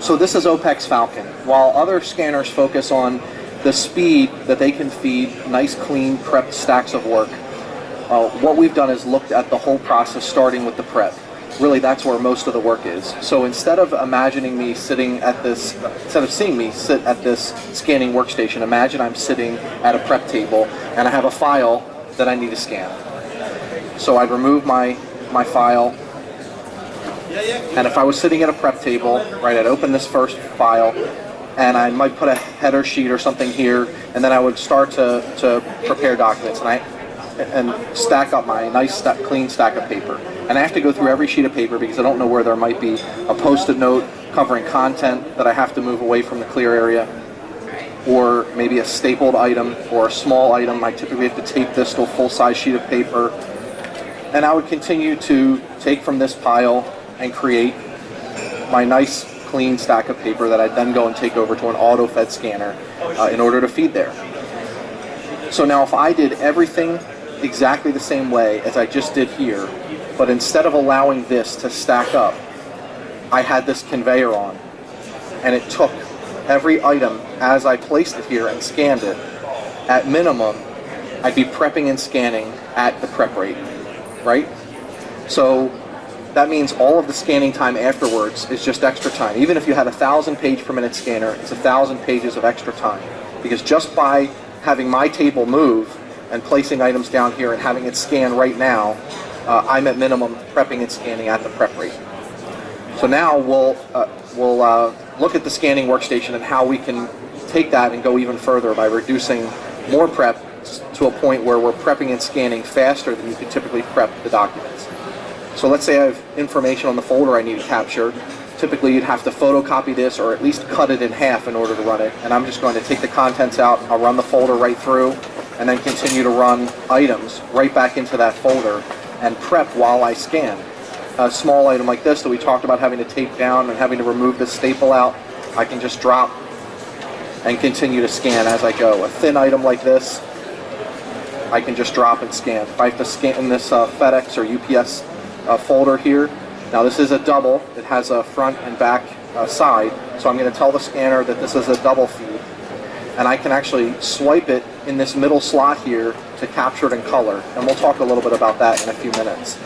So this is Opex Falcon. While other scanners focus on the speed that they can feed nice, clean, prepped stacks of work, what we've done is looked at the whole process starting with the prep. Really, that's where most of the work is. So instead of imagining me sitting at this, instead of seeing me sit at this scanning workstation, imagine I'm sitting at a prep table and I have a file that I need to scan. So I'd remove my file, and if I was sitting at a prep table, right, I'd open this first file, and I might put a header sheet or something here, and then I would start to prepare documents, and stack up my nice clean stack of paper. And I have to go through every sheet of paper because I don't know where there might be a post-it note covering content that I have to move away from the clear area, or maybe a stapled item or a small item. I typically have to tape this to a full-size sheet of paper. And I would continue to take from this pile and create my nice clean stack of paper that I'd then go and take over to an auto-fed scanner in order to feed there. So now if I did everything exactly the same way as I just did here, but instead of allowing this to stack up, I had this conveyor on, and it took every item as I placed it here and scanned it. At minimum, I'd be prepping and scanning at the prep rate, right? So that means all of the scanning time afterwards is just extra time. Even if you had a 1,000 page per minute scanner, it's 1,000 pages of extra time. Because just by having my table move and placing items down here and having it scan right now, I'm at minimum prepping and scanning at the prep rate. So now we'll look at the scanning workstation and how we can take that and go even further by reducing more prep to a point where we're prepping and scanning faster than you could typically prep the documents. So let's say I have information on the folder I need to capture. Typically you'd have to photocopy this or at least cut it in half in order to run it. And I'm just going to take the contents out, I'll run the folder right through, and then continue to run items right back into that folder and prep while I scan. A small item like this that we talked about having to tape down and having to remove the staple out, I can just drop and continue to scan as I go. A thin item like this, I can just drop and scan. If I have to scan this FedEx or UPS folder here, now this is a double, it has a front and back side, so I'm going to tell the scanner that this is a double feed, and I can actually swipe it in this middle slot here to capture it in color, and we'll talk a little bit about that in a few minutes.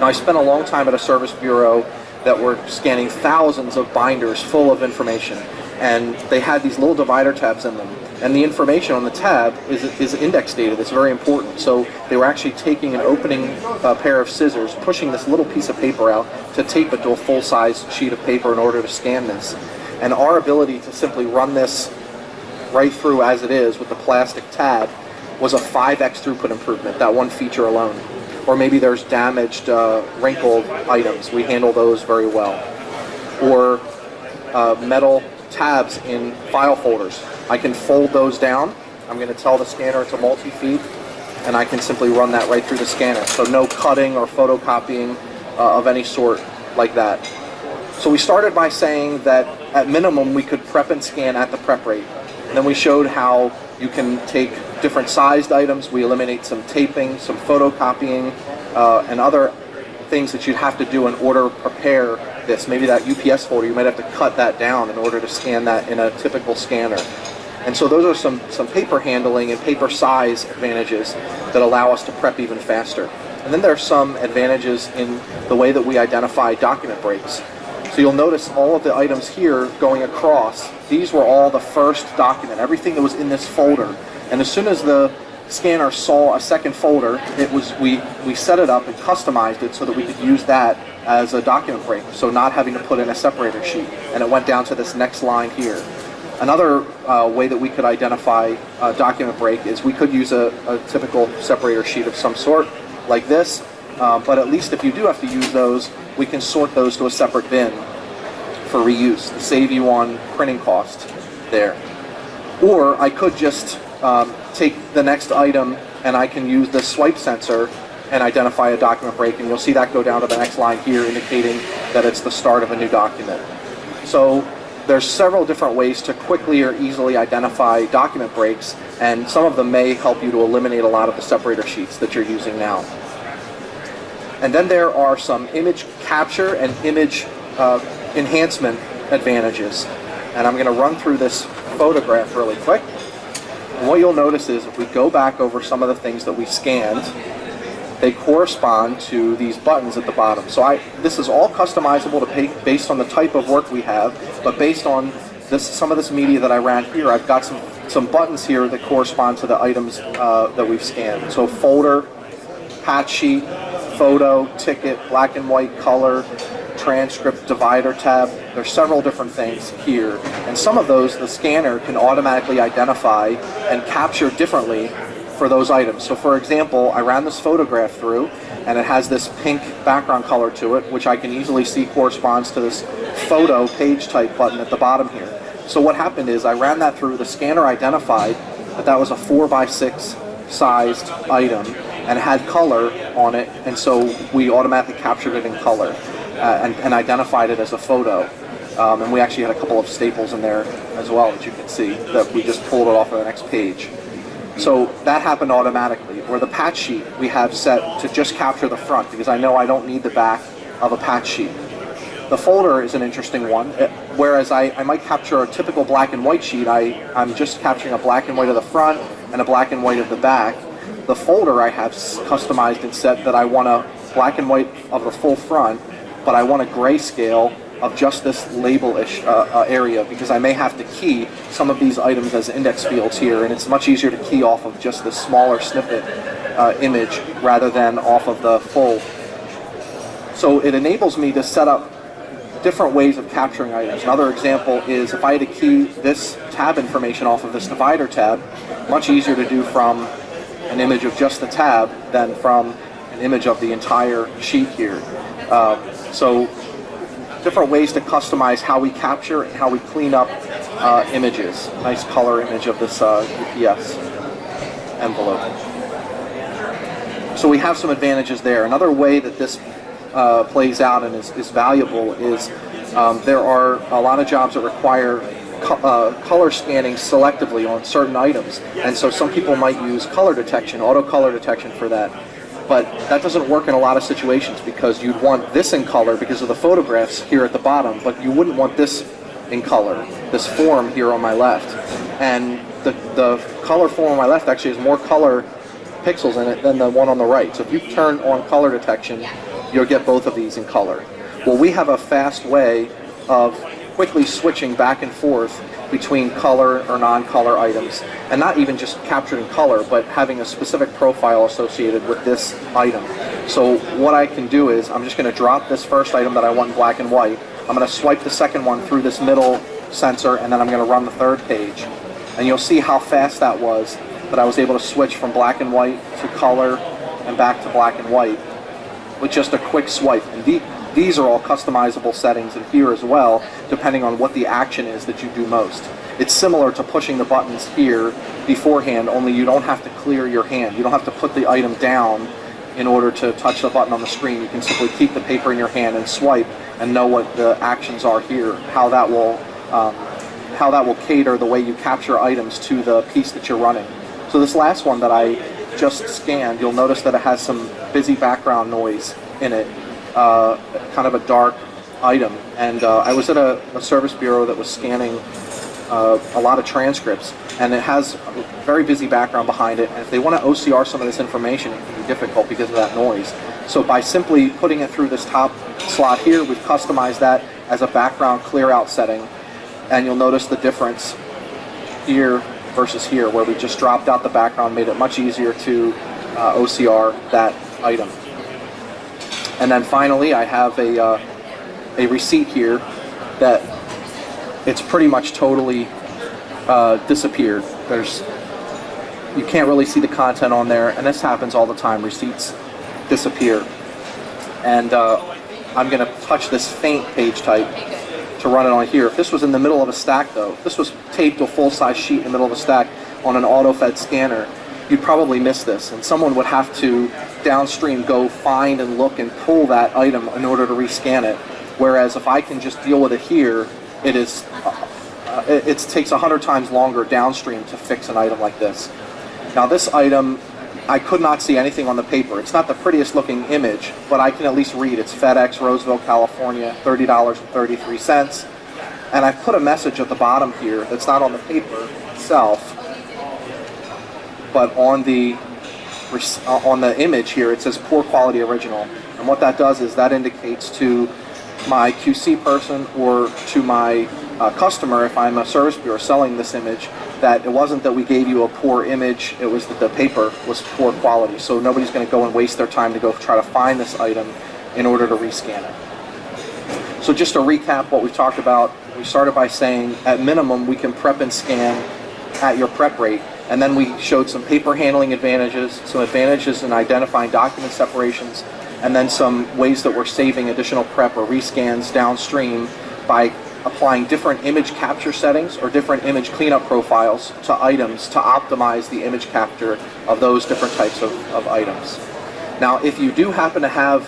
Now I spent a long time at a service bureau that were scanning thousands of binders full of information, and they had these little divider tabs in them, and the information on the tab is index data that's very important. So they were actually taking and opening a pair of scissors, pushing this little piece of paper out to tape it to a full-size sheet of paper in order to scan this. And our ability to simply run this right through as it is with the plastic tab was a 5x throughput improvement, that one feature alone. Or maybe there's damaged, wrinkled items. We handle those very well. Or metal tabs in file folders. I can fold those down. I'm going to tell the scanner it's a multi-feed, and I can simply run that right through the scanner. So no cutting or photocopying of any sort like that. So we started by saying that at minimum we could prep and scan at the prep rate. And then we showed how you can take different sized items. We eliminate some taping, some photocopying, and other things that you'd have to do in order to prepare this. Maybe that UPS folder, you might have to cut that down in order to scan that in a typical scanner. And so those are some paper handling and paper size advantages that allow us to prep even faster. And then there are some advantages in the way that we identify document breaks. So you'll notice all of the items here going across, these were all the first document, everything that was in this folder. And as soon as the scanner saw a second folder, we set it up and customized it so that we could use that as a document break, so not having to put in a separator sheet. And it went down to this next line here. Another way that we could identify a document break is we could use a typical separator sheet of some sort, like this, but at least if you do have to use those, we can sort those to a separate bin for reuse to save you on printing cost there. Or I could just take the next item and I can use the swipe sensor and identify a document break, and you'll see that go down to the next line here indicating that it's the start of a new document. So there's several different ways to quickly or easily identify document breaks, and some of them may help you to eliminate a lot of the separator sheets that you're using now. And then there are some image capture and image enhancement advantages. And I'm going to run through this photograph really quick. And what you'll notice is if we go back over some of the things that we scanned, they correspond to these buttons at the bottom. So this is all customizable to pay based on the type of work we have, but based on some of this media that I ran here, I've got some buttons here that correspond to the items that we've scanned. So folder, patch sheet, photo, ticket, black and white, color, transcript, divider tab. There's several different things here, and some of those the scanner can automatically identify and capture differently for those items. So for example, I ran this photograph through and it has this pink background color to it, which I can easily see corresponds to this photo page type button at the bottom here. So what happened is I ran that through, the scanner identified that that was a 4x6 sized item and it had color on it, and so we automatically captured it in color and identified it as a photo. And we actually had a couple of staples in there as well that you can see that we just pulled it off of the next page. So that happened automatically. Where the patch sheet we have set to just capture the front, because I know I don't need the back of a patch sheet. The folder is an interesting one. Whereas I might capture a typical black and white sheet, I'm just capturing a black and white of the front and a black and white of the back. The folder I have customized and set that I want a black and white of the full front, but I want a grayscale of just this label-ish area, because I may have to key some of these items as index fields here, and it's much easier to key off of just the smaller snippet image rather than off of the full. So it enables me to set up different ways of capturing items. Another example is if I had to key this tab information off of this divider tab, much easier to do from an image of just the tab than from an image of the entire sheet here. So different ways to customize how we capture and how we clean up images. Nice color image of this UPS envelope. So we have some advantages there. Another way that this plays out and is valuable is there are a lot of jobs that require color scanning selectively on certain items, and so some people might use color detection, auto color detection for that. But that doesn't work in a lot of situations, because you'd want this in color because of the photographs here at the bottom, but you wouldn't want this in color, this form here on my left. And the color form on my left actually has more color pixels in it than the one on the right. So if you turn on color detection, you'll get both of these in color. Well, we have a fast way of quickly switching back and forth between color or non-color items, and not even just captured in color, but having a specific profile associated with this item. So what I can do is I'm just going to drop this first item that I want in black and white. I'm going to swipe the second one through this middle sensor, and then I'm going to run the third page. And you'll see how fast that was, that I was able to switch from black and white to color and back to black and white with just a quick swipe. And these are all customizable settings in here as well, depending on what the action is that you do most. It's similar to pushing the buttons here beforehand, only you don't have to clear your hand. You don't have to put the item down in order to touch the button on the screen. You can simply keep the paper in your hand and swipe and know what the actions are here, how that will cater the way you capture items to the piece that you're running. So this last one that I just scanned, you'll notice that it has some busy background noise in it. Kind of a dark item, and I was at a service bureau that was scanning a lot of transcripts, and it has a very busy background behind it, and if they want to OCR some of this information, it can be difficult because of that noise. So by simply putting it through this top slot here, we've customized that as a background clear out setting, and you'll notice the difference here versus here, where we just dropped out the background, made it much easier to OCR that item. And then finally, I have a receipt here that it's pretty much totally disappeared. You can't really see the content on there, and this happens all the time. Receipts disappear. And I'm going to touch this faint page type to run it on here. If this was in the middle of a stack, though, if this was taped to a full-size sheet in the middle of a stack on an auto-fed scanner, you'd probably miss this, and someone would have to downstream go find and look and pull that item in order to rescan it. Whereas if I can just deal with it here, it takes 100 times longer downstream to fix an item like this. Now this item, I could not see anything on the paper. It's not the prettiest looking image, but I can at least read it's FedEx, Roseville, California, $30.33. And I put a message at the bottom here that's not on the paper itself, but on the image here. It says poor quality original. And what that does is that indicates to my QC person or to my customer, if I'm a service bureau selling this image, that it wasn't that we gave you a poor image, it was that the paper was poor quality. So nobody's going to go and waste their time to go try to find this item in order to rescan it. So just to recap what we talked about, we started by saying at minimum we can prep and scan at your prep rate, and then we showed some paper handling advantages, some advantages in identifying document separations, and then some ways that we're saving additional prep or rescans downstream by applying different image capture settings or different image cleanup profiles to items to optimize the image capture of those different types of items. Now, if you do happen to have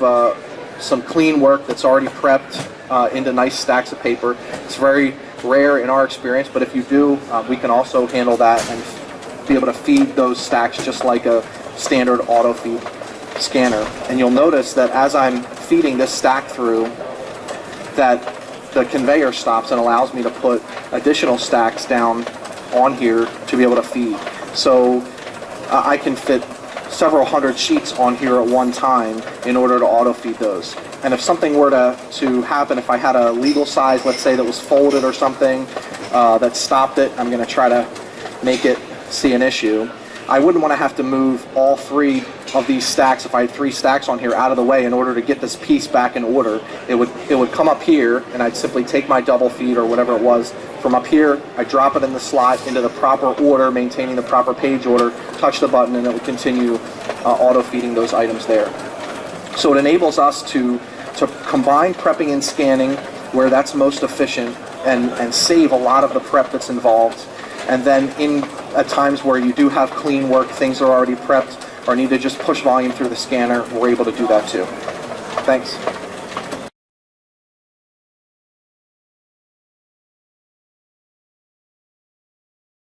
some clean work that's already prepped into nice stacks of paper, it's very rare in our experience, but if you do, we can also handle that and be able to feed those stacks just like a standard auto feed scanner. And you'll notice that as I'm feeding this stack through, that the conveyor stops and allows me to put additional stacks down on here to be able to feed. So I can fit several hundred sheets on here at one time in order to auto feed those. And if something were to happen, if I had a legal size, let's say that was folded or something that stopped it, I'm going to try to make it see an issue. I wouldn't want to have to move all three of these stacks, if I had 3 stacks on here, out of the way in order to get this piece back in order. It would come up here, and I'd simply take my double feed or whatever it was. From up here, I drop it in the slot into the proper order, maintaining the proper page order, touch the button, and it would continue auto-feeding those items there. So it enables us to combine prepping and scanning where that's most efficient and save a lot of the prep that's involved. And then at times where you do have clean work, things are already prepped, or need to just push volume through the scanner, we're able to do that too. Thanks.